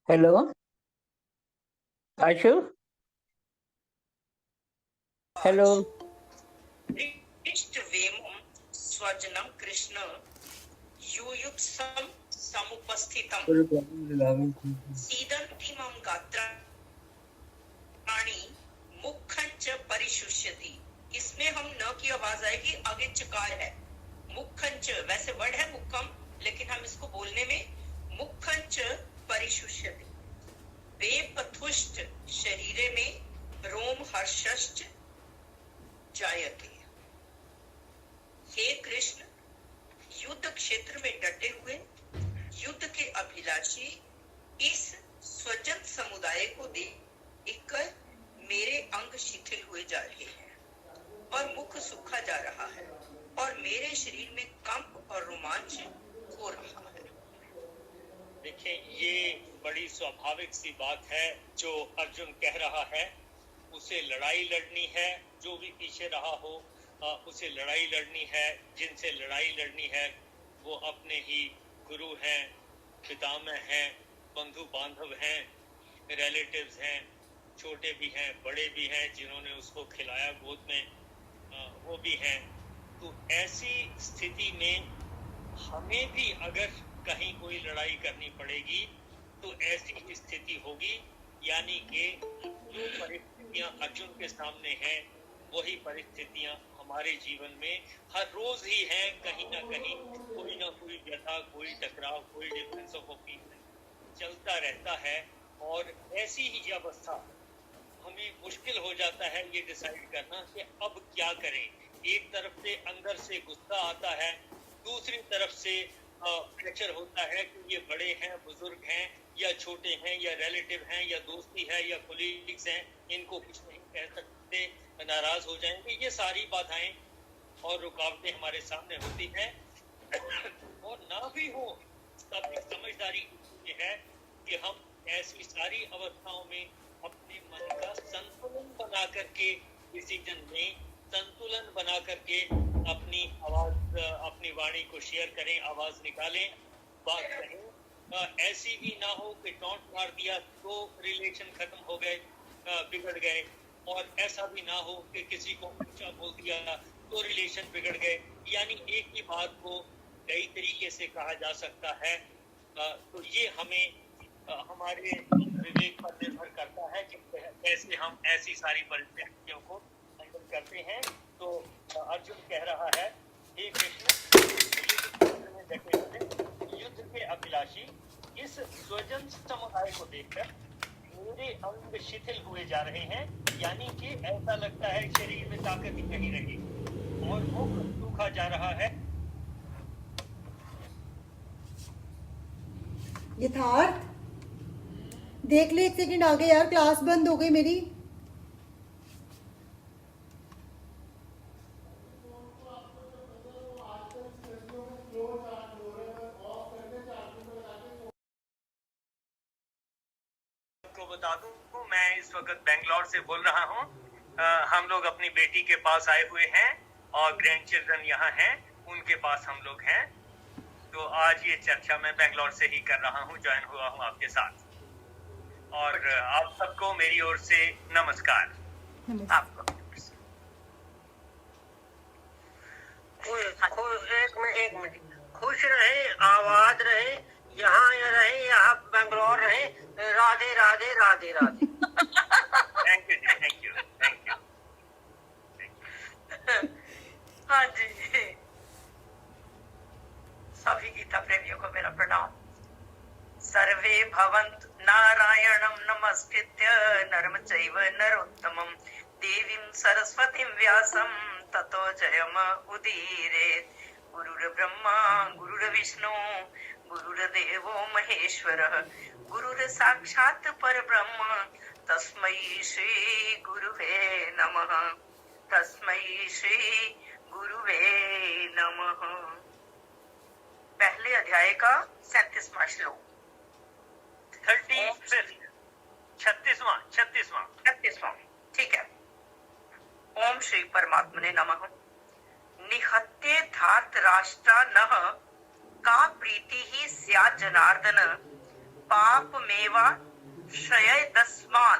Hello आशु। Hello. इष्टवेमं स्वजनं कृष्ण युयुत्सं समुपस्थितम् सीदन्ति मम गात्राणि मुखं च परिशुष्यति। इसमें हम न की आवाज आएगी, आगे चकार है। मुखं च वैसे वर्ड है मुखम, लेकिन हम इसको बोलने में मुखं च परिशुष्यति। वेपथुष्ट शरीरे में रोम हर्षश्च जायते। हे कृष्ण, युद्ध क्षेत्र में डटे हुए युद्ध के अभिलाषी इस स्वजन समुदाय को देखकर मेरे अंग शिथिल हुए जा रहे हैं और मुख सूखा जा रहा है और मेरे शरीर में कंप और रोमांच हो रहा है। देखिए, ये बड़ी स्वाभाविक सी बात है जो अर्जुन कह रहा है। उसे लड़ाई लड़नी है, जो भी पीछे रहा हो उसे लड़ाई लड़नी है। जिनसे लड़ाई लड़नी है वो अपने ही गुरु हैं, पितामह हैं, बंधु बांधव हैं, रिलेटिव्स हैं, छोटे भी हैं, बड़े भी हैं, जिन्होंने उसको खिलाया गोद में वो भी हैं। तो ऐसी स्थिति में हमें भी अगर कहीं कोई लड़ाई करनी पड़ेगी तो ऐसी स्थिति होगी, यानी कि जो परिस्थितियां अर्जुन के सामने हैं वही परिस्थितियां हमारे जीवन में हर रोज ही हैं। कहीं ना कहीं कोई ना कोई व्यथा, कोई टकराव, कोई डिफरेंस ऑफ ओपिनियन चलता रहता है। और ऐसी ही अवस्था हमें मुश्किल हो जाता है ये डिसाइड करना कि अब क्या करें। एक तरफ से अंदर से गुस्सा आता है, दूसरी तरफ से प्रेशर होता है कि ये बड़े हैं, बुजुर्ग हैं या छोटे हैं या रिलेटिव हैं या दोस्ती है या कोलीग्स हैं, इनको कुछ नहीं कह सकते, नाराज हो जाएंगे। ये सारी बाधाएं और रुकावटें हमारे सामने होती हैं। और ना भी हो तब एक समझदारी ये है कि हम ऐसी सारी अवस्थाओं में अपने मन का संतुलन बना करके डिसीजन में संतुलन बना करके अपनी आवाज, अपनी वाणी को शेयर करें, आवाज निकालें, बात कहें। ऐसी भी ना हो कि टॉन्ट मार दिया तो रिलेशन खत्म हो गए, बिगड़ गए, और ऐसा भी ना हो कि किसी को ऊंचा बोल दिया तो रिलेशन बिगड़ गए। यानी एक ही बात को कई तरीके से कहा जा सकता है। तो ये हमें हमारे विवेक पर निर्भर करता है कि कैसे हम ऐसी सारी परिस्थितियों को हैंडल करते हैं। तो अर्जुन कह रहा है, हे कृष्ण, युद्ध के अभिलाषी इस स्वजन समुदाय को देखकर मेरे अंग शिथिल हुए जा रहे हैं, यानी कि ऐसा लगता है शरीर में ताकत ही नहीं रही और मुख सूखा जा रहा है। यथार्थ देख ले, एक सेकंड आगे यार, क्लास बंद हो गई मेरी। आपको बता दूं, मैं इस वक्त बेंगलोर से बोल रहा हूँ। हम लोग अपनी बेटी के पास आए हुए हैं और ग्रैंड चिल्ड्रन यहाँ हैं, उनके पास हम लोग हैं। तो आज ये चर्चा मैं बेंगलोर से ही कर रहा हूँ, ज्वाइन हुआ हूँ आपके साथ। और आप सबको मेरी ओर से नमस्कार। आपको एक मिनट खुश रहे, आबाद रहे, यहाँ रहे, यहाँ बेंगलोर रहे। राधे राधे राधे राधे। थैंक यू जी, थैंक यू, थैंक यू। हाँ जी, सभी गीता प्रेमियों को मेरा प्रणाम। सर्वे भवन्तु नारायणं नमस्कृत्य नरं चैव नरोत्तमं देवीं सरस्वतीं व्यासं ततो जयम उदीरयेत्। गुरुर्ब्रह्मा गुरुर्विष्णु गुरुर्देवो महेश्वरः गुरुर्साक्षात् परब्रह्म तस्मै श्री गुरुवे नमः। तस्मै श्री गुरुवे नमः। पहले अध्याय का 37वां श्लोक। 36वां, ठीक है। ओम श्री परमात्मने नमः। निहत्ये धार्त राष्ट्रा नः का प्रीति ही स्यात् जनार्दन पाप मेवा श्रय दस्मान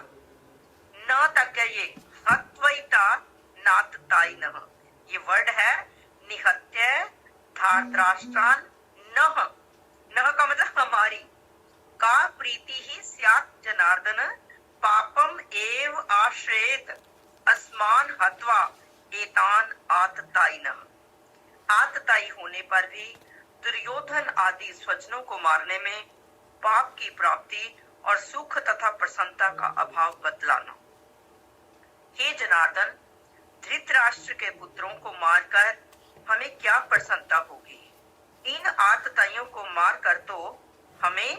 न तकये हत्वैता नातताई नः। ये वर्ड है निहत्य धार्तराष्ट्रान नः। नः का मतलब हमारी का प्रीति ही स्यात् जनार्दन पापम एव आश्रयेत अस्मान हत्वा एतान आतताई नः। आतताई होने पर भी दुर्योधन आदि स्वजनों को मारने में पाप की प्राप्ति और सुख तथा प्रसन्नता का अभाव बतलाना। हे जनार्दन, धृतराष्ट्र के पुत्रों को मारकर हमें क्या प्रसन्नता होगी? इन आतताइयों को मारकर तो हमें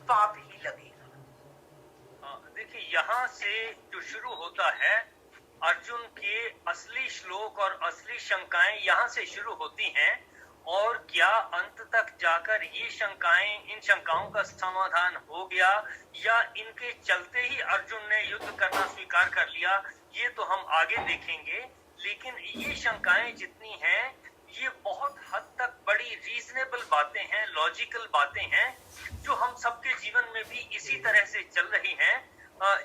पाप ही लगेगा। देखिए, यहाँ से जो शुरू होता है अर्जुन के असली श्लोक और असली शंकाएं यहाँ से शुरू होती हैं। और क्या अंत तक जाकर ये शंकाएं, इन शंकाओं का समाधान हो गया या इनके चलते ही अर्जुन ने युद्ध करना स्वीकार कर लिया, ये तो हम आगे देखेंगे। लेकिन ये शंकाएं जितनी हैं, ये बहुत हद तक बड़ी रीजनेबल बातें हैं, लॉजिकल बातें हैं, जो हम सबके जीवन में भी इसी तरह से चल रही हैं,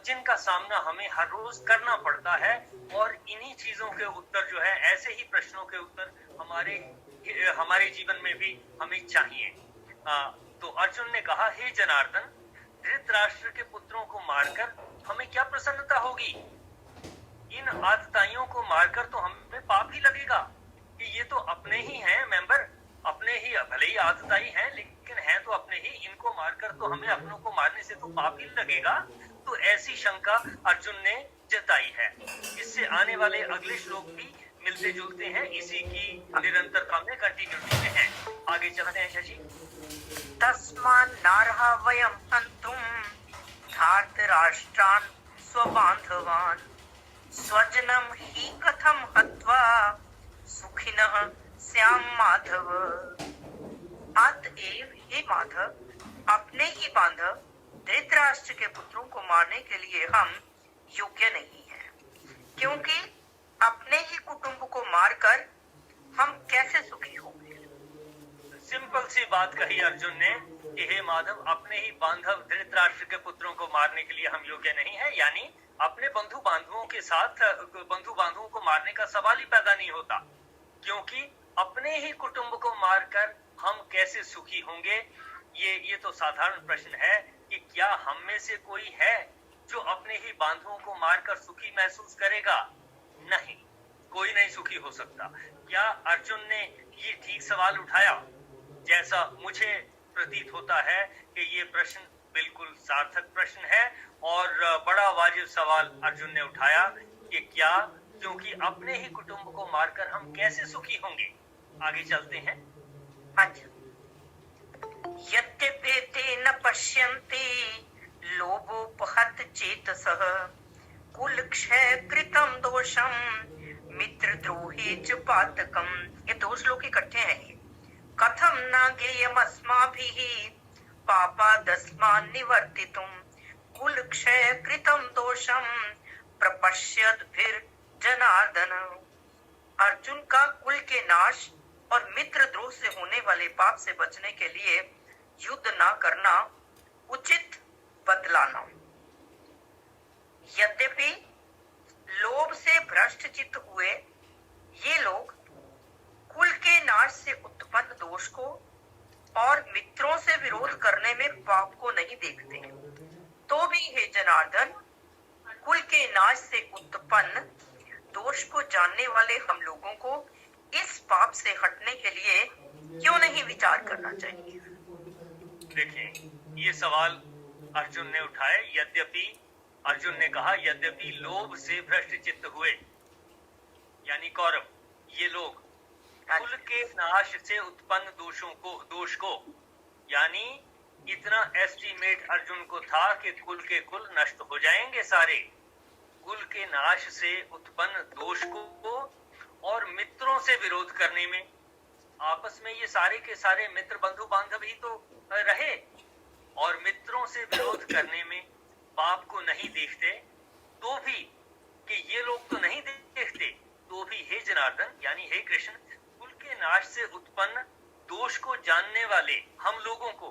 जिनका सामना हमें हर रोज करना पड़ता है। और इन्हीं चीजों के उत्तर जो है, ऐसे ही प्रश्नों के उत्तर हमारे जीवन में भी हमें चाहिए। तो अर्जुन ने कहा, हे जनार्दन, धृतराष्ट्र के पुत्रों को मारकर हमें क्या प्रसन्नता होगी? इन आतताइयों को मारकर तो हमें पाप ही लगेगा कि ये तो अपने ही हैं मेंबर, अपने ही, भले ही आतताई हैं लेकिन हैं तो अपने ही, इनको मारकर तो हमें अपनों को मारने से तो पाप ही लगेगा। तो ऐसी शंका अर्जुन ने जताई है। इससे आने वाले अगले श्लोक भी मिलते जुलते हैं, इसी की निरंतरता में, कंटिन्यूटी में हैं। आगे चलते हैं शशि। तस्मान् नार्हा वयं हन्तुं धार्तराष्ट्रान् स्वबान्धवान् स्वजनं हि कथं हत्वा सुखिनः स्याम माधव। अतएव हे माधव, अपने ही बांधव धृतराष्ट्र के पुत्रों को मारने के लिए हम योग्य नहीं हैं, क्योंकि अपने ही कुटुंब को मारकर हम कैसे सुखी होंगे। सिंपल सी बात कही अर्जुन ने कि हे माधव, अपने ही बांधव धृतराष्ट्र के पुत्रों को मारने के लिए हम योग्य नहीं है। यानी अपने बंधु बांधवों के साथ बंधु बांधवों को मारने का सवाल ही पैदा नहीं होता, क्योंकि अपने ही कुटुंब को मारकर हम कैसे सुखी होंगे। ये तो साधारण प्रश्न है कि क्या हम में से कोई है जो अपने ही बांधवों को मारकर सुखी महसूस करेगा? नहीं, कोई नहीं सुखी हो सकता। क्या अर्जुन ने ये ठीक सवाल उठाया? जैसा मुझे प्रतीत होता है कि ये प्रश्न बिल्कुल सार्थक प्रश्न है और बड़ा वाजिब सवाल अर्जुन ने उठाया कि क्या, क्योंकि अपने ही कुटुंब को मारकर हम कैसे सुखी होंगे। आगे चलते हैं। अच्छा, यद्यपेते न पश्यन्ति लोभोपहत चेतसः कुल क्षय कृतं दोषम मित्रद्रोहे च पातकम। ये दो श्लोक इकट्ठे हैं। ये कथम न ज्ञेयमस्माभिः पापादस्मान् निवर्तितुं कुल क्षय कृतं दोषम प्रपश्यद्भिर् जनार्दन। अर्जुन का कुल के नाश और मित्र द्रोह से होने वाले पाप से बचने के लिए युद्ध न करना उचित बतलाना। यद्यपि लोभ से भ्रष्ट चित्त हुए ये लोग कुल के नाश से उत्पन्न दोष को और मित्रों से विरोध करने में पाप को नहीं देखते, तो भी हे जनार्दन, कुल के नाश से उत्पन्न दोष को जानने वाले हम लोगों को इस पाप से हटने के लिए क्यों नहीं विचार करना चाहिए? देखिए, ये सवाल अर्जुन ने उठाए। यद्यपि अर्जुन ने कहा, यद्यपि लोभ से भ्रष्ट चित्त हुए, यानी कौरव, ये लोग कुल के नाश से उत्पन्न दोष को यानी इतना एस्टीमेट अर्जुन को था कि कुल के कुल नष्ट हो जाएंगे सारे। कुल के नाश से उत्पन्न दोष को और मित्रों से विरोध करने में, आपस में ये सारे के सारे मित्र बंधु बांधव ही तो रहे, और मित्रों से विरोध करने में पाप को नहीं देखते, तो भी कि ये लोग तो नहीं देखते, तो भी हे जनार्दन यानी हे कृष्ण, कुल के नाश से उत्पन्न दोष को जानने वाले हम लोगों को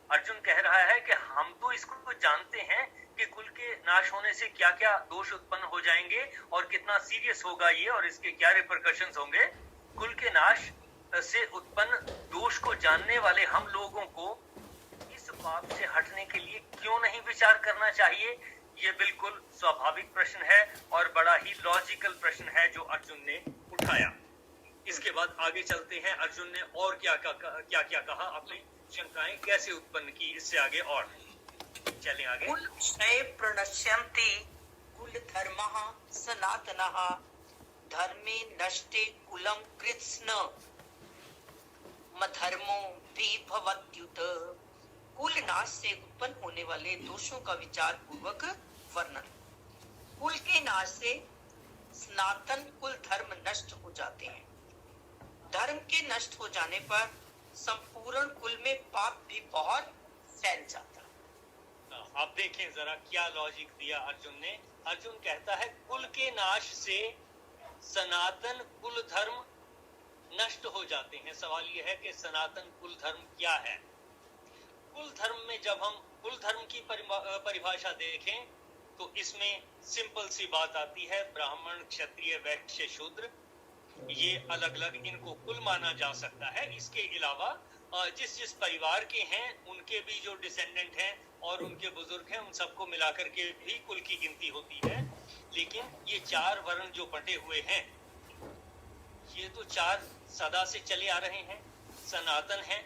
अर्जुन कह रहा है कि हम तो इसको जानते हैं कि कुल के नाश होने से क्या क्या दोष उत्पन्न हो जाएंगे और कितना सीरियस होगा ये और इसके क्या रिपरकशंस होंगे। कुल के नाश से उत्पन्न दोष को जानने वाले हम लोगों को इस बात से हटने के लिए क्यों नहीं विचार करना चाहिए? ये बिल्कुल स्वाभाविक प्रश्न है और बड़ा ही लॉजिकल प्रश्न है जो अर्जुन ने उठाया। इसके बाद आगे चलते हैं, अर्जुन ने और क्या क्या कहा, अपनी शंकाएं कैसे उत्पन्न की, इससे आगे और चलें आगे। कुल क्षय प्रणश्यन्ति कुल धर्मः सनातनः धर्मे नष्टे कुलम कृत्स्न मधर्मो विभवत्युत। कुल नाश से उत्पन्न होने वाले दोषों का विचार पूर्वक वर्णन। कुल के नाश से सनातन कुल धर्म नष्ट हो जाते हैं। धर्म के नष्ट हो जाने पर संपूर्ण कुल में पाप भी बहुत फैल जाता है। आप देखें जरा क्या लॉजिक दिया अर्जुन ने। अर्जुन कहता है कुल के नाश से सनातन कुल धर्म नष्ट हो जाते हैं। सवाल यह है कि सनातन कुल धर्म क्या है? कुल धर्म में जब हम कुल धर्म की परिभाषा देखें तो इसमें सिंपल सी बात आती है, ब्राह्मण क्षत्रिय वैश्य शूद्र, ये अलग अलग इनको कुल माना जा सकता है। इसके अलावा जिस जिस परिवार के हैं उनके भी जो डिसेंडेंट हैं और उनके बुजुर्ग हैं, उन सबको मिलाकर के भी कुल की गिनती होती है। लेकिन ये चार वर्ण जो बंटे हुए हैं, ये तो चार सदा से चले आ रहे हैं, सनातन हैं।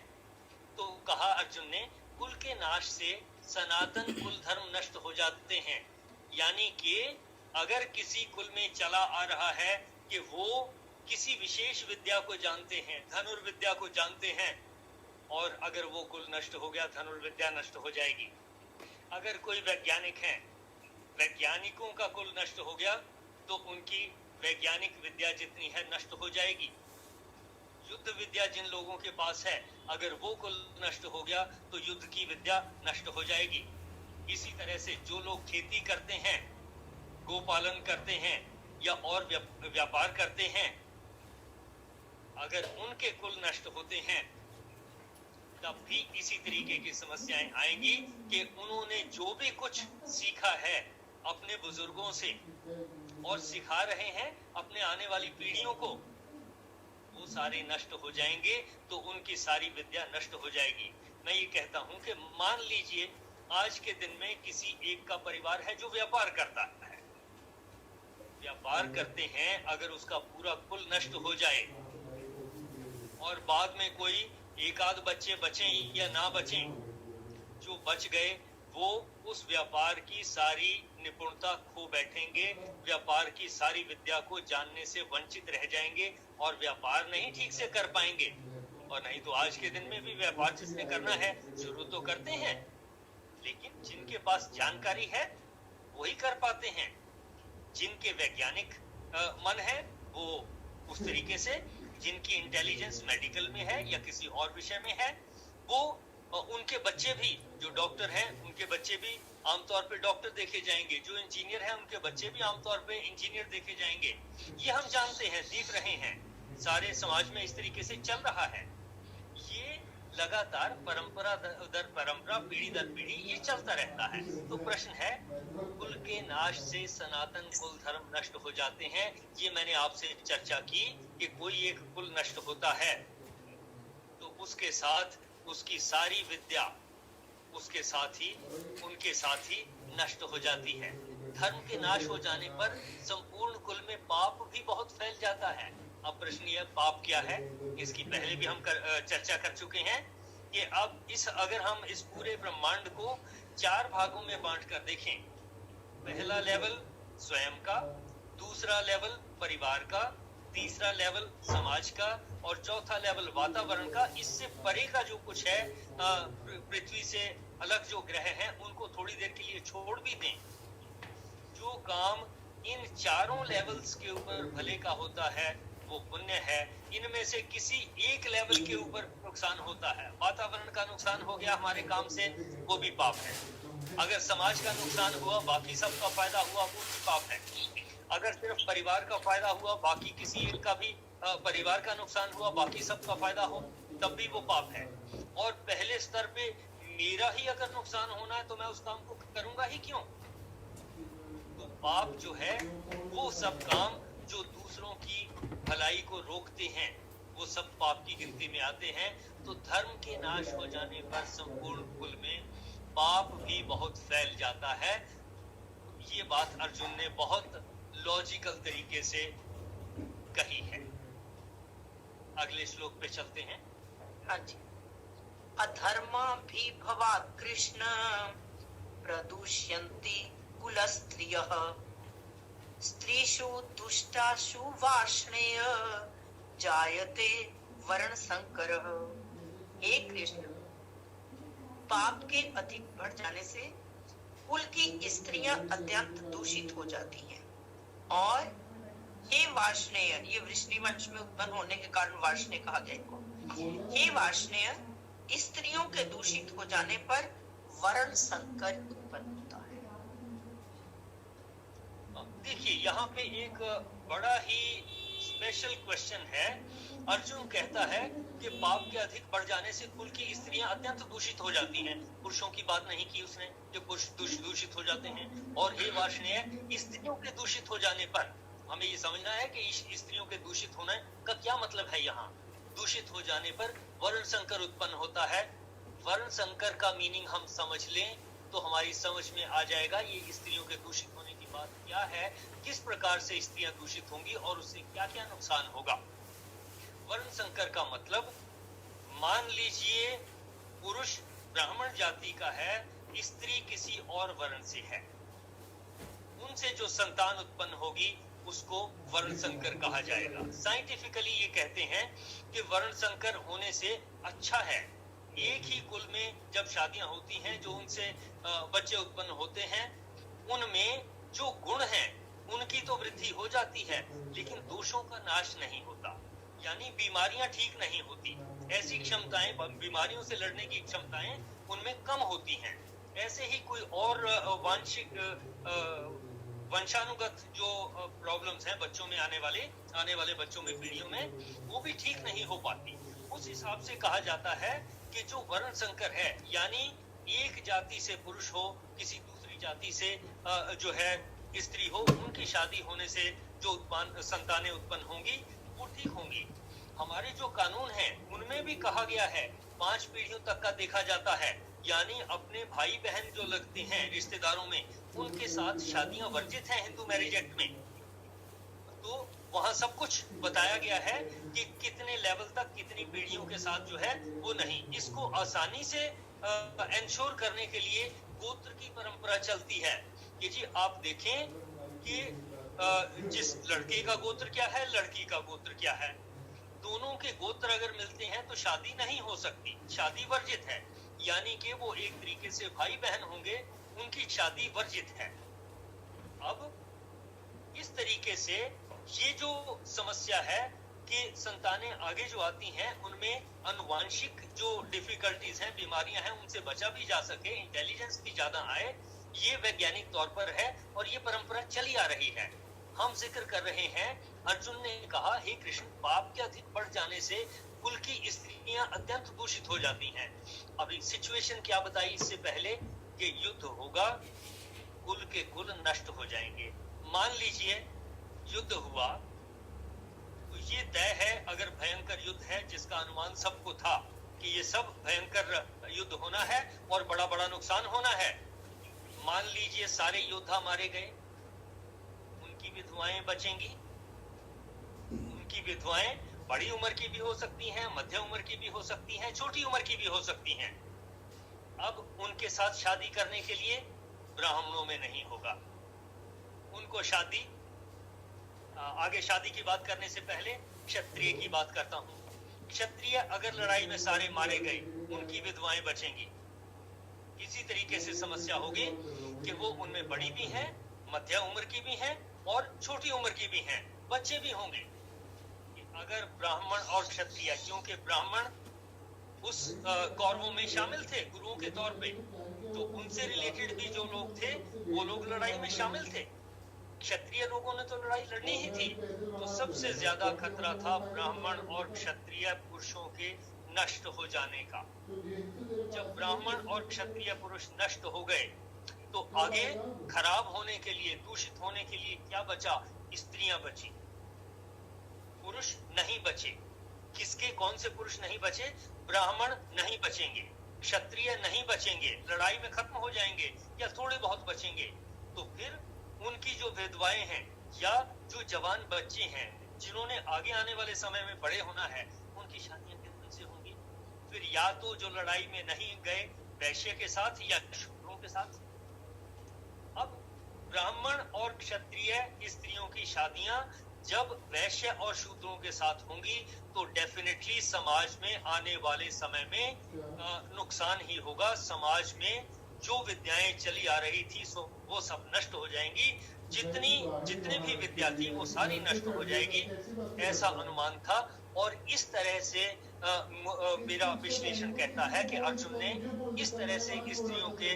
तो कहा अर्जुन ने कुल के नाश से सनातन कुल धर्म नष्ट हो जाते हैं। यानी कि अगर किसी कुल में चला आ रहा है कि वो किसी विशेष विद्या को जानते हैं, धनुर्विद्या को जानते हैं, और अगर वो कुल नष्ट हो गया, धनुर्विद्या नष्ट हो जाएगी। अगर कोई वैज्ञानिक है, वैज्ञानिकों का कुल नष्ट हो गया तो उनकी वैज्ञानिक विद्या जितनी है नष्ट हो जाएगी। युद्ध विद्या जिन लोगों के पास है, अगर वो कुल नष्ट हो गया तो युद्ध की विद्या नष्ट हो जाएगी। इसी तरह से जो लोग खेती करते हैं, गोपालन करते हैं या और व्यापार करते हैं, अगर उनके कुल नष्ट होते हैं तब भी इसी तरीके की समस्याएं आएंगी कि उन्होंने जो भी कुछ सीखा है अपने बुजुर्गों से और सिखा रहे हैं अपने आने वाली पीढ़ियों को, वो सारे नष्ट हो जाएंगे, तो उनकी सारी विद्या नष्ट हो जाएगी। मैं ये कहता हूं कि मान लीजिए आज के दिन में किसी एक का परिवार है जो व्यापार करता है, व्यापार करते हैं, अगर उसका पूरा कुल नष्ट हो जाए और बाद में कोई एक आध बच्चे बचें या ना बचें, जो बच गए वो उस व्यापार की सारी निपुणता खो बैठेंगे, व्यापार की सारी विद्या को जानने से वंचित रह जाएंगे और व्यापार नहीं ठीक से कर पाएंगे। और नहीं तो आज के दिन में भी व्यापार जिसने करना है शुरू तो करते हैं, लेकिन जिनके पास जानकारी है वही कर पाते हैं। जिनके वैज्ञानिक मन है वो उस तरीके से, जिनकी इंटेलिजेंस मेडिकल में है या किसी और विषय में है, वो उनके बच्चे भी, जो डॉक्टर हैं उनके बच्चे भी आमतौर पे डॉक्टर देखे जाएंगे, जो इंजीनियर हैं उनके बच्चे भी आमतौर पे इंजीनियर देखे जाएंगे। ये हम जानते हैं, देख रहे हैं, सारे समाज में इस तरीके से चल रहा है। ये लगातार परंपरा दर परंपरा, पीढ़ी दर पीढ़ी ये चलता रहता है। तो प्रश्न है, कुल के नाश से सनातन कुल धर्म नष्ट हो जाते हैं। ये मैंने आपसे चर्चा की कि कोई एक कुल नष्ट होता है तो उसके साथ उसकी सारी विद्या उसके साथ ही, उनके साथ ही नष्ट हो जाती है। धर्म के नाश हो जाने पर संपूर्ण कुल में पाप भी बहुत फैल जाता है। अब प्रश्न यह, पाप क्या है? इसकी पहले भी हम चर्चा कर चुके हैं कि अब अगर हम इस पूरे ब्रह्मांड को 4 भागों में बांट कर देखें, पहला लेवल स्वयं का, दूसरा लेवल परिवार का, तीसरा लेवल समाज का और चौथा लेवल वातावरण का। इससे परे का जो कुछ है, पृथ्वी से अलग जो ग्रह हैं उनको थोड़ी देर के लिए छोड़ भी दें। जो काम इन चारों लेवल्स के ऊपर भले का होता है वो पुण्य है। इनमें से किसी एक लेवल के ऊपर नुकसान होता है, वातावरण का नुकसान हो गया हमारे काम से, वो भी पाप है। अगर समाज का नुकसान हुआ, बाकी सबका फायदा हुआ, वो भी पाप है। अगर सिर्फ परिवार का फायदा हुआ, बाकी किसी एक का भी परिवार का नुकसान हुआ, बाकी सबका फायदा हो, तब भी वो पाप है। और पहले स्तर पे मेरा ही अगर नुकसान होना है तो मैं उस काम को करूंगा ही क्यों? तो पाप जो है वो सब काम जो दूसरों की भलाई को रोकते हैं वो सब पाप की गिनती में आते हैं। तो धर्म के नाश हो जाने पर संपूर्ण कुल में पाप भी बहुत फैल जाता है। ये बात अर्जुन ने बहुत लॉजिकल तरीके से कही है। अगले श्लोक पे चलते हैं। हाँ जी। अधर्म भी भवा कृष्ण प्रदुष्यन्ति कुलस्त्रियः स्त्रीषु दुष्टासु वार्ष्णेय जायते वर्ण संकरः। हे कृष्ण, पाप के अधिक बढ़ जाने से कुल की स्त्रियां अत्यंत दूषित हो जाती हैं। और हे वार्ष्णेय, ये वृष्णि वंश में उत्पन्न होने के कारण वार्ष्णेय कहा गया इनको। हे वार्ष्णेय, स्त्रियों के दूषित हो जाने पर वर्ण संकर उत्पन्न होता है। देखिए यहाँ पे एक बड़ा ही स्पेशल क्वेश्चन है। अर्जुन कहता है कि पाप के अधिक बढ़ जाने से कुल की स्त्रियां अत्यंत दूषित हो जाती हैं। पुरुषों की बात नहीं की उसने, जो पुरुष दूषित हो जाते हैं। और हे वार्ष्णेय, स्त्रियों के दूषित हो जाने पर हमें ये समझना है कि स्त्रियों के दूषित होने का क्या मतलब है। यहाँ दूषित हो जाने पर वर्ण संकर उत्पन्न होता है। वर्ण संकर का मीनिंग हम समझ लें तो हमारी समझ में आ जाएगा ये स्त्रियों के दूषित होने की बात क्या है, किस प्रकार से स्त्रियां दूषित होंगी और उससे क्या क्या नुकसान होगा। वर्ण संकर का मतलब, मान लीजिए पुरुष ब्राह्मण जाति का है, स्त्री किसी और वर्ण से है, उनसे जो संतान उत्पन्न होगी उसको वर्ण संकर कहा जाएगा। साइंटिफिकली ये कहते हैं कि वर्ण संकर होने से अच्छा है। एक ही कुल में जब शादियां होती हैं, जो उनसे बच्चे उत्पन्न होते हैं, उनमें जो गुण हैं उनकी तो वृद्धि हो जाती है, लेकिन दोषों का नाश नहीं होता, यानी बीमारियां ठीक नहीं होती। ऐसी क्षमताएं, बीमारियों से लड़ने की क्षमताएं उनमें कम होती हैं। ऐसे ही कोई और वांशिक वंशानुगत जो प्रॉब्लम्स हैं बच्चों में आने वाले बच्चों में, पीढ़ियों में, वो भी ठीक नहीं हो पाती। उस हिसाब से कहा जाता है कि जो वर्ण संकर है, यानी एक जाति से पुरुष हो, किसी दूसरी जाति से जो है स्त्री हो, उनकी शादी होने से जो संतानें उत्पन्न होंगी वो ठीक होंगी। हमारे जो कानून हैं उनमें भी कहा गया है 5 पीढ़ियों तक का देखा जाता है, यानी अपने भाई बहन जो लगते हैं रिश्तेदारों में, उनके साथ शादियां वर्जित हैं हिंदू मैरिज एक्ट में। तो वहां सब कुछ बताया गया है कि कितने लेवल तक कितनी पीढ़ियों के साथ जो है वो नहीं। इसको आसानी से इंश्योर करने के लिए गोत्र की परंपरा चलती है कि जी आप देखें कि जिस लड़के का गोत्र क्या है, लड़की का गोत्र क्या है, दोनों के गोत्र अगर मिलते हैं तो शादी नहीं हो सकती, शादी वर्जित है, यानी कि वो एक तरीके से भाई बहन होंगे, उनकी शादी वर्जित है। अब इस तरीके से ये जो समस्या है कि संतानें आगे जो आती हैं उनमें अनुवांशिक जो डिफिकल्टीज हैं, बीमारियां हैं, उनसे बचा भी जा सके, इंटेलिजेंस भी ज्यादा आए, ये वैज्ञानिक तौर पर है और ये परंपरा चली आ रही है। हम जिक्र कर रहे हैं, अर्जुन ने कहा हे कृष्ण, पाप के अधिक बढ़ जाने से कुल की स्त्रियां अत्यंत दूषित हो जाती हैं। अभी सिचुएशन क्या बताई इससे पहले कि युद्ध होगा, कुल के कुल नष्ट हो जाएंगे। मान लीजिए युद्ध हुआ तो ये तय है, अगर भयंकर युद्ध है जिसका अनुमान सबको था कि ये सब भयंकर युद्ध होना है और बड़ा बड़ा नुकसान होना है, मान लीजिए सारे योद्धा मारे गए, उनकी विधवाएं बचेंगी। उनकी विधवाएं बड़ी उम्र की भी हो सकती हैं, मध्य उम्र की भी हो सकती हैं, छोटी उम्र की भी हो सकती हैं। अब उनके साथ शादी करने के लिए ब्राह्मणों में नहीं होगा। उनको शादी, आगे शादी की बात करने से पहले क्षत्रिय की बात करता हूं। क्षत्रिय अगर लड़ाई में सारे मारे गए, उनकी विधवाएं बचेंगी। इसी तरीके से समस्या होगी कि वो उनमें बड़ी भी हैं, मध्य उम्र की भी हैं और छोटी उम्र की भी हैं, बच्चे भी होंगे। अगर ब्राह्मण और क्षत्रिय, क्योंकि ब्राह्मण उस कौरवों में शामिल थे गुरुओं के तौर पे, तो उनसे रिलेटेड भी जो लोग थे वो लोग लड़ाई में शामिल थे। क्षत्रिय लोगों ने तो लड़ाई लड़नी ही थी, तो सबसे ज्यादा खतरा था ब्राह्मण और क्षत्रिय पुरुषों के नष्ट हो जाने का। जब ब्राह्मण और क्षत्रिय पुरुष नष्ट हो गए तो आगे खराब होने के लिए, दूषित होने के लिए क्या बचा? स्त्रियां बची, पुरुष नहीं बचे। किसके, कौन से पुरुष नहीं बचे? ब्राह्मण नहीं बचेंगे, क्षत्रिय नहीं बचेंगे, लड़ाई में खत्म हो जाएंगे या थोड़े बहुत बचेंगे। तो फिर उनकी जो विधवाएं हैं या जो जवान बच्चे हैं जिन्होंने आगे आने वाले समय में बड़े होना है, उनकी शादियां किनसे होंगी? फिर या तो जो लड़ाई में नहीं गए वैश्य के साथ या शूद्रों के साथ। अब ब्राह्मण और क्षत्रिय स्त्रियों की शादियां जब वैश्य और शूद्रों के साथ होंगी तो डेफिनेटली समाज में आने वाले समय में नुकसान ही होगा। समाज में जो विद्याएं चली आ रही थी वो सब नष्ट हो जाएंगी। जितने भी विद्या थी वो सारी नष्ट हो जाएगी, ऐसा अनुमान था। और इस तरह से मेरा विश्लेषण कहता है कि अर्जुन ने इस तरह से स्त्रियों के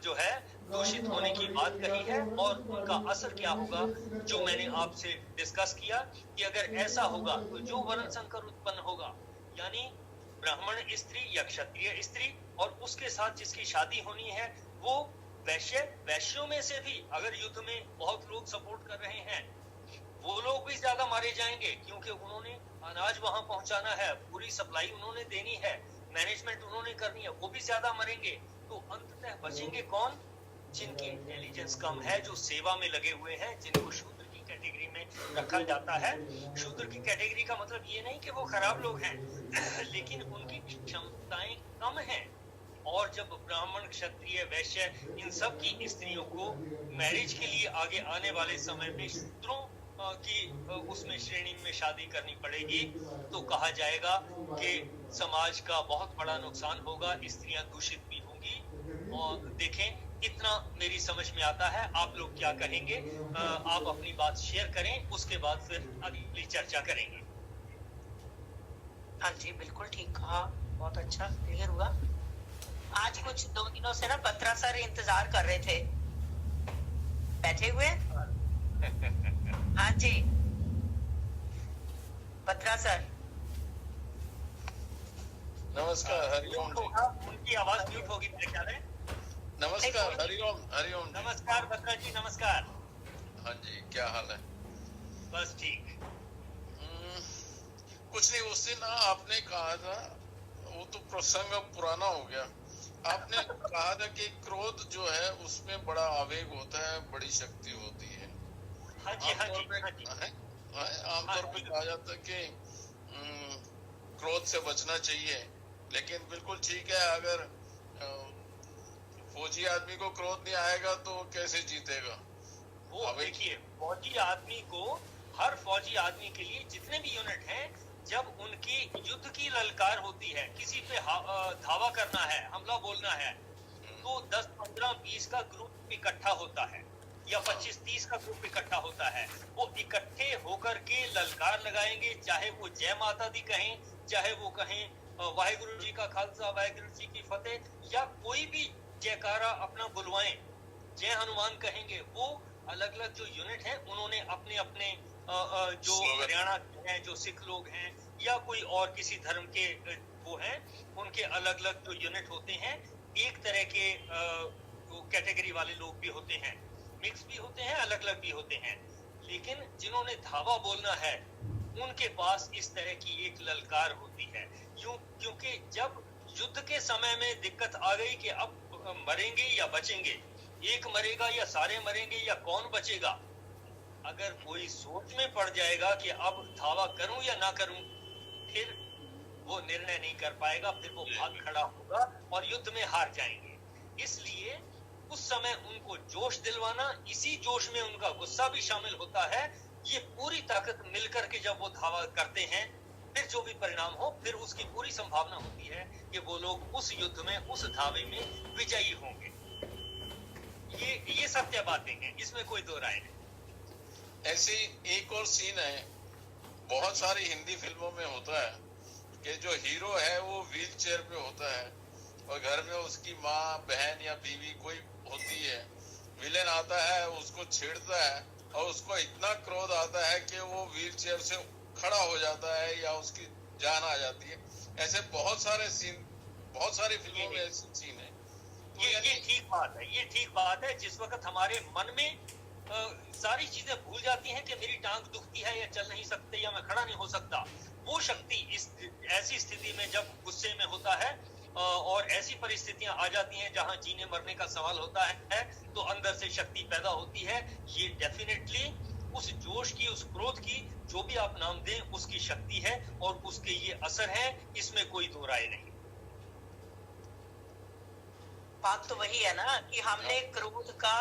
जो है दूषित होने की बात कही है और उनका असर क्या होगा जो मैंने आपसे डिस्कस किया कि अगर ऐसा होगा तो जो वर्ण संकर उत्पन्न होगा, यानी ब्राह्मण स्त्री या क्षत्रिय स्त्री और उसके साथ जिसकी शादी होनी है वो वैश्यों में से भी अगर युद्ध में बहुत लोग सपोर्ट कर रहे हैं वो लोग भी ज्यादा मारे जाएंगे, क्योंकि उन्होंने अनाज वहां पहुंचाना है, पूरी सप्लाई उन्होंने देनी है, मैनेजमेंट उन्होंने करनी है, वो भी ज्यादा मरेंगे। तो अंततः बचेंगे कौन? जिनकी इंटेलिजेंस कम है, जो सेवा में लगे हुए हैं, जिनको शूद्र की कैटेगरी में रखा जाता है। शूद्र की कैटेगरी का मतलब ये नहीं कि वो खराब लोग हैं लेकिन उनकी क्षमताएं कम हैं। और जब ब्राह्मण, क्षत्रिय, वैश्य इन सब की स्त्रियों को मैरिज के लिए आगे आने वाले समय में शूद्रों की उसमें श्रेणी में शादी करनी पड़ेगी तो कहा जाएगा कि समाज का बहुत बड़ा नुकसान होगा, स्त्रियां दूषित भी होंगी। और देखें, इतना मेरी समझ में आता है। आप लोग क्या कहेंगे? आप अपनी बात शेयर करें, उसके बाद फिर अगली चर्चा करेंगे। हाँ जी, बिल्कुल ठीक कहा, बहुत अच्छा क्लियर हुआ। आज कुछ 2 दिनों से ना बत्रा सर इंतजार कर रहे थे, बैठे हुए। हाँ जी, बत्रा सर। नमस्कार, हरिओम जी। उनकी आवाज म्यूट होगी मेरे ख्याल है। नमस्कार, हरिओम, हरिओम जी। नमस्कार बत्रा जी, नमस्कार। हाँ जी, क्या हाल है? बस ठीक। कुछ नहीं, उस दिन आपने कहा था, वो तो प्रसंग अब पुराना हो गया, आपने कहा था कि क्रोध जो है उसमें बड़ा आवेग होता है, बड़ी शक्ति होती है। हाँ जी, हाँ जी, हाँ जी। आमतौर पे कहा जाता है कि क्रोध से बचना चाहिए, लेकिन बिल्कुल ठीक है, अगर फौजी आदमी को क्रोध नहीं आएगा तो कैसे जीतेगा? वो देखिए, फौजी आदमी को, हर फौजी आदमी के लिए जितने भी यूनिट हैं, जब उनकी युद्ध की ललकार होती है, किसी पे धावा करना है, हमला बोलना है, तो 10, 15, 20 का ग्रुप इकट्ठा होता है या 25, 30 का ग्रुप इकट्ठा होता है। वो इकट्ठे होकर के ललकार लगाएंगे, चाहे वो जय माता दी कहें, चाहे वो कहें वाहिगुरु जी का खालसा, वाहिगुरु जी की फतेह, या कोई भी जयकारा अपना बुलवाएं, जय हनुमान कहेंगे। वो अलग अलग जो यूनिट है उन्होंने अपने अपने जो हरियाणा के हैं, जो सिख लोग हैं या कोई और किसी धर्म के वो हैं, उनके अलग अलग जो यूनिट होते हैं, एक तरह के कैटेगरी वाले लोग भी होते हैं, मिक्स भी होते हैं, अलग अलग भी होते हैं। लेकिन जिन्होंने धावा बोलना है उनके पास इस तरह की एक ललकार होती है, क्योंकि जब युद्ध के समय में दिक्कत आ गई कि अब मरेंगे या बचेंगे, एक मरेगा या सारे मरेंगे या कौन बचेगा, अगर कोई सोच में पड़ जाएगा कि अब धावा करूं या ना करूं, फिर वो निर्णय नहीं कर पाएगा, फिर वो भाग खड़ा होगा और युद्ध में हार जाएंगे। इसलिए उस समय उनको जोश दिलवाना, इसी जोश में उनका गुस्सा भी शामिल होता है। ये पूरी ताकत मिलकर के जब वो धावा करते हैं, फिर जो भी परिणाम हो, फिर उसकी पूरी संभावना होती है कि वो लोग उस युद्ध में, उस धावे में विजयी होंगे। ये सत्य बातें हैं, इसमें कोई दो राय नहीं। ऐसी एक और सीन है, बहुत सारी हिंदी फिल्मों में होता है कि जो हीरो है वो व्हील चेयर पे होता है और घर में उसकी माँ, बहन या बीवी कोई होती है, विलेन आता है, उसको छेड़ता है और उसको इतना क्रोध आता है कि वो व्हील चेयर से खड़ा हो जाता है या उसकी जान आ जाती है। ऐसे बहुत सारे सीन, बहुत सारी फिल्मों में ऐसे सीन है। तो ये ठीक बात है, ये ठीक बात है। जिस वक्त हमारे मन में सारी चीजें भूल जाती हैं कि मेरी टांग दुखती है या चल नहीं सकते या मैं खड़ा नहीं हो सकता, वो शक्ति इस ऐसी स्थिति में जब गुस्से में होता है और ऐसी परिस्थितियां आ जाती हैं जहां जीने मरने का सवाल होता है, तो अंदर से शक्ति पैदा होती है। ये डेफिनेटली उस जोश की, उस क्रोध की, जो भी आप नाम दें, उसकी शक्ति है और उसके ये असर है, इसमें कोई दो राय नहीं। बात तो वही है ना कि हमने क्रोध का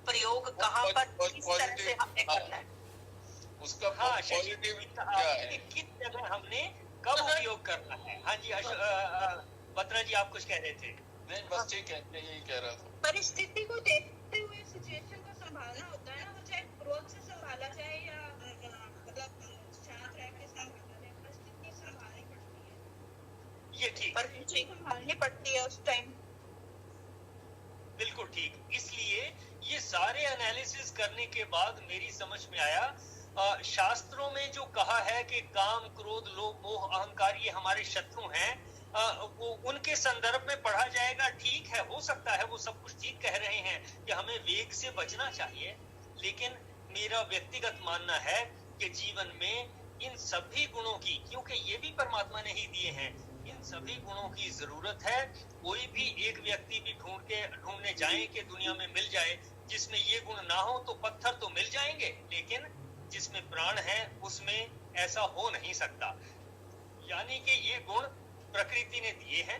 प्रयोग कहाँ पर, किस तरह से हमने करना है, उसका हाँ, पॉजिटिव क्या है, किस जगह हमने कब उपयोग करना है। हाँ जी, बत्रा जी आप कुछ कह रहे थे। नहीं बस ठीक है, मैं यही कह रहा था। परिस्थिति को देखते हुए सिचुएशन को संभालना होता है ना, वो चाहे क्रोध से संभाला जाए या मतलब शांत रह के संभाला जाए, परिस्थिति संभालनी पड़ती है, ये ठीक, परिस्थिति संभालनी पड़ती है उस टाइम। बिल्कुल ठीक। इसलिए ये सारे एनालिसिस करने के बाद मेरी समझ में आया, शास्त्रों में जो कहा है कि काम, क्रोध, लोभ, मोह, अहंकार ये हमारे शत्रु हैं, वो उनके संदर्भ में पढ़ा जाएगा। ठीक है, हो सकता है वो सब कुछ ठीक कह रहे हैं कि हमें वेग से बचना चाहिए, लेकिन मेरा व्यक्तिगत मानना है कि जीवन में इन सभी गुणों की, क्योंकि ये भी परमात्मा ने ही दिए हैं, इन सभी गुणों की जरूरत है। कोई भी एक व्यक्ति भी ढूंढने जाए कि दुनिया में मिल जाए जिसमें ये गुण ना हो, तो पत्थर तो मिल जाएंगे, लेकिन जिसमें प्राण है उसमें ऐसा हो नहीं सकता। यानी कि ये गुण प्रकृति ने दिए हैं,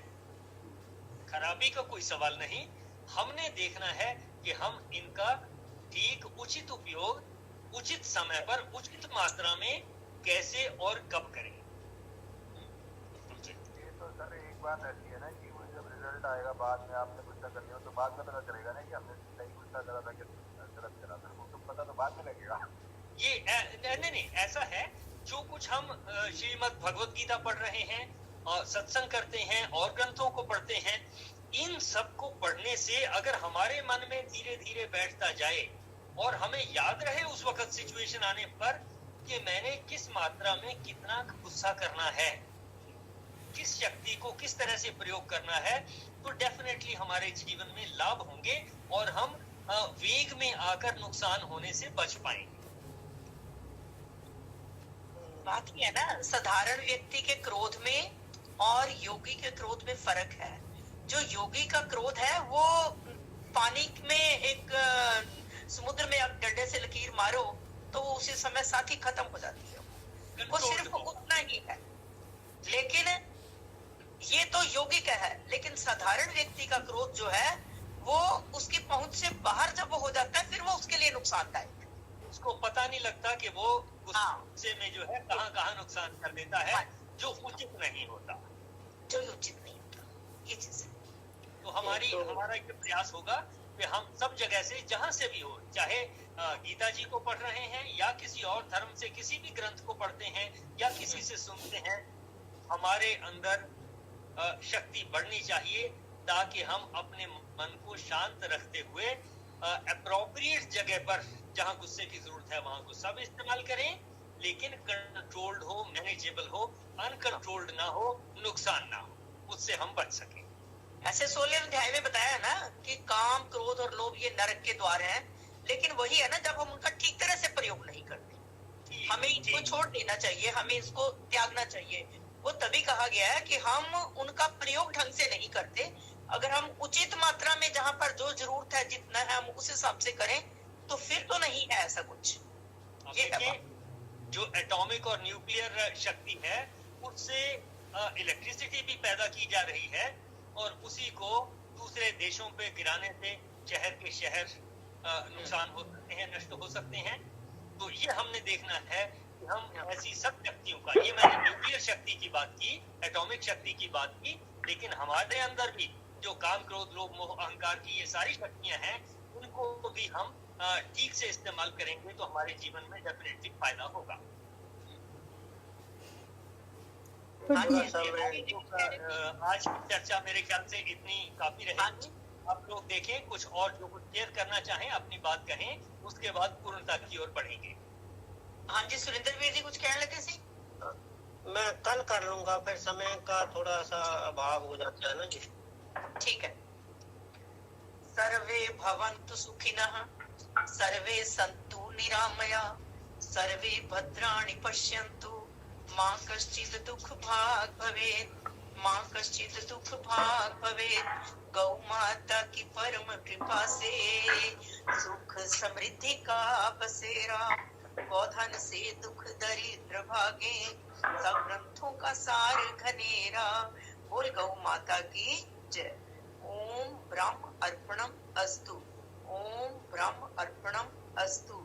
खराबी का कोई सवाल नहीं। हमने देखना है कि हम इनका ठीक उचित उपयोग उचित समय पर उचित मात्रा में कैसे और कब करें। ये तो सर एक बात ऐसी है ना कि वो जब रिजल्ट आएगा बाद में आपने गुस्सा कर लिया तो बाद में पता चलेगा ना कि हमने सही गुस्सा करा था कि गलत करा था, वो तो पता तो बाद में लगेगा। ये नहीं, ऐसा है, जो कुछ हम श्रीमद् भगवत गीता पढ़ रहे हैं और सत्संग करते हैं और ग्रंथों को पढ़ते हैं, इन सब को पढ़ने से अगर हमारे मन में धीरे धीरे बैठता जाए और हमें याद रहे उस वक्त सिचुएशन आने पर कि मैंने किस मात्रा में कितना गुस्सा करना है, किस शक्ति को किस तरह से प्रयोग करना है, तो डेफिनेटली हमारे जीवन में लाभ होंगे और हम वेग में आकर नुकसान होने से बच पाएंगे। बात ये है ना, साधारण व्यक्ति के क्रोध में और योगी के क्रोध में फर्क है। जो योगी का क्रोध है वो पानी में एक समुद्र में आप डंडे से लकीर मारो तो उसी समय साथ ही खत्म हो जाती है, वो सिर्फ उतना ही है। लेकिन ये तो योगी का है, लेकिन साधारण व्यक्ति का क्रोध जो है वो उसकी पहुंच से बाहर जब वो हो जाता है, फिर वो उसके लिए नुकसानदायक है। उसको पता नहीं लगता कि वो गुस्से में जो है कहां नुकसान कर देता है, जो उचित नहीं होता, जो उचित नहीं होता, ये चीज है। तो हमारा एक प्रयास होगा कि हम सब जगह से, जहां से भी हो, चाहे गीता जी को पढ़ रहे हैं या किसी और धर्म से किसी भी ग्रंथ को पढ़ते हैं या किसी से सुनते हैं, हमारे अंदर शक्ति बढ़नी चाहिए ताकि हम अपने मन को शांत रखते हुए अप्रोप्रिएट जगह पर जहां गुस्से की जरूरत है वहां गुस्सा भी इस्तेमाल करें, लेकिन कंट्रोल्ड हो, मैनेजेबल हो, अनकंट्रोल्ड ना हो, नुकसान ना हो, उससे हम बच सकें। ऐसे 16वें अध्याय में बताया ना कि काम, क्रोध और लोभ ये नरक के द्वार हैं, लेकिन वही है ना, जब हम उनका ठीक तरह से प्रयोग नहीं करते, हमें इनको छोड़ देना चाहिए, हमें इसको त्यागना चाहिए। वो तभी कहा गया है कि हम उनका प्रयोग ढंग से नहीं करते। अगर हम उचित मात्रा में जहां पर जो जरूरत है, जितना है, हम उस हिसाब से करें तो फिर तो नहीं है ऐसा कुछ। ये है जो एटॉमिक और न्यूक्लियर शक्ति है, उससे इलेक्ट्रिसिटी भी पैदा की जा रही है और उसी को दूसरे देशों पे गिराने से शहर के शहर नुकसान हो सकते हैं, नष्ट हो सकते हैं। तो ये हमने देखना है कि हम ऐसी सब शक्तियों का, ये मैंने न्यूक्लियर शक्ति की बात की, एटॉमिक शक्ति की बात की, लेकिन हमारे अंदर भी जो काम, क्रोध, लोभ, मोह, अहंकार की ये सारी शक्तियां हैं, उनको भी हम ठीक से इस्तेमाल करेंगे तो हमारे जीवन में डेफिनेटली फायदा होगा। आज की चर्चा मेरे ख्याल से इतनी काफी रहेगी। आप लोग देखें, कुछ और जो कुछ शेयर करना चाहें अपनी बात कहें, उसके बाद पूर्णता की ओर बढ़ेंगे। हाँ जी, सुरेंद्र वीर जी कुछ कहने लगे सी? मैं कल कर लूंगा, फिर समय का थोड़ा सा अभाव हो जाता है ना जी। ठीक है। सर्वे भवन्तु सुखिनः, सर्वे सन्तु निरामया, सर्वे भद्राणि पश्यन्तु, मां कश्चित् दुःख भाग् भवेत्, मां कश्चित् दुःख भाग् भवेत्। गौ माता की परम कृपा से सुख समृद्धि का बसेरा, गोधन से दुख दरिद्र भागे, सब ग्रंथों का सार घनेरा। बोल गौ माता की जय। ओम ब्रह्म अर्पणम अस्तु, ओम ब्रह्म अर्पणम अस्तु,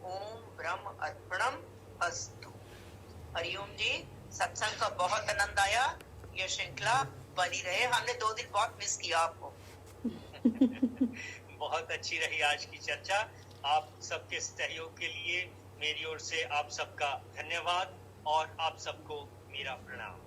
ओम ब्रह्म अर्पणम अस्तु। हरिओम जी। सत्संग का बहुत आनंद आया, ये श्रृंखला बनी रहे। हमने 2 दिन बहुत मिस किया आपको। बहुत अच्छी रही आज की चर्चा। आप सबके सहयोग के लिए मेरी ओर से आप सबका धन्यवाद और आप सबको मेरा प्रणाम।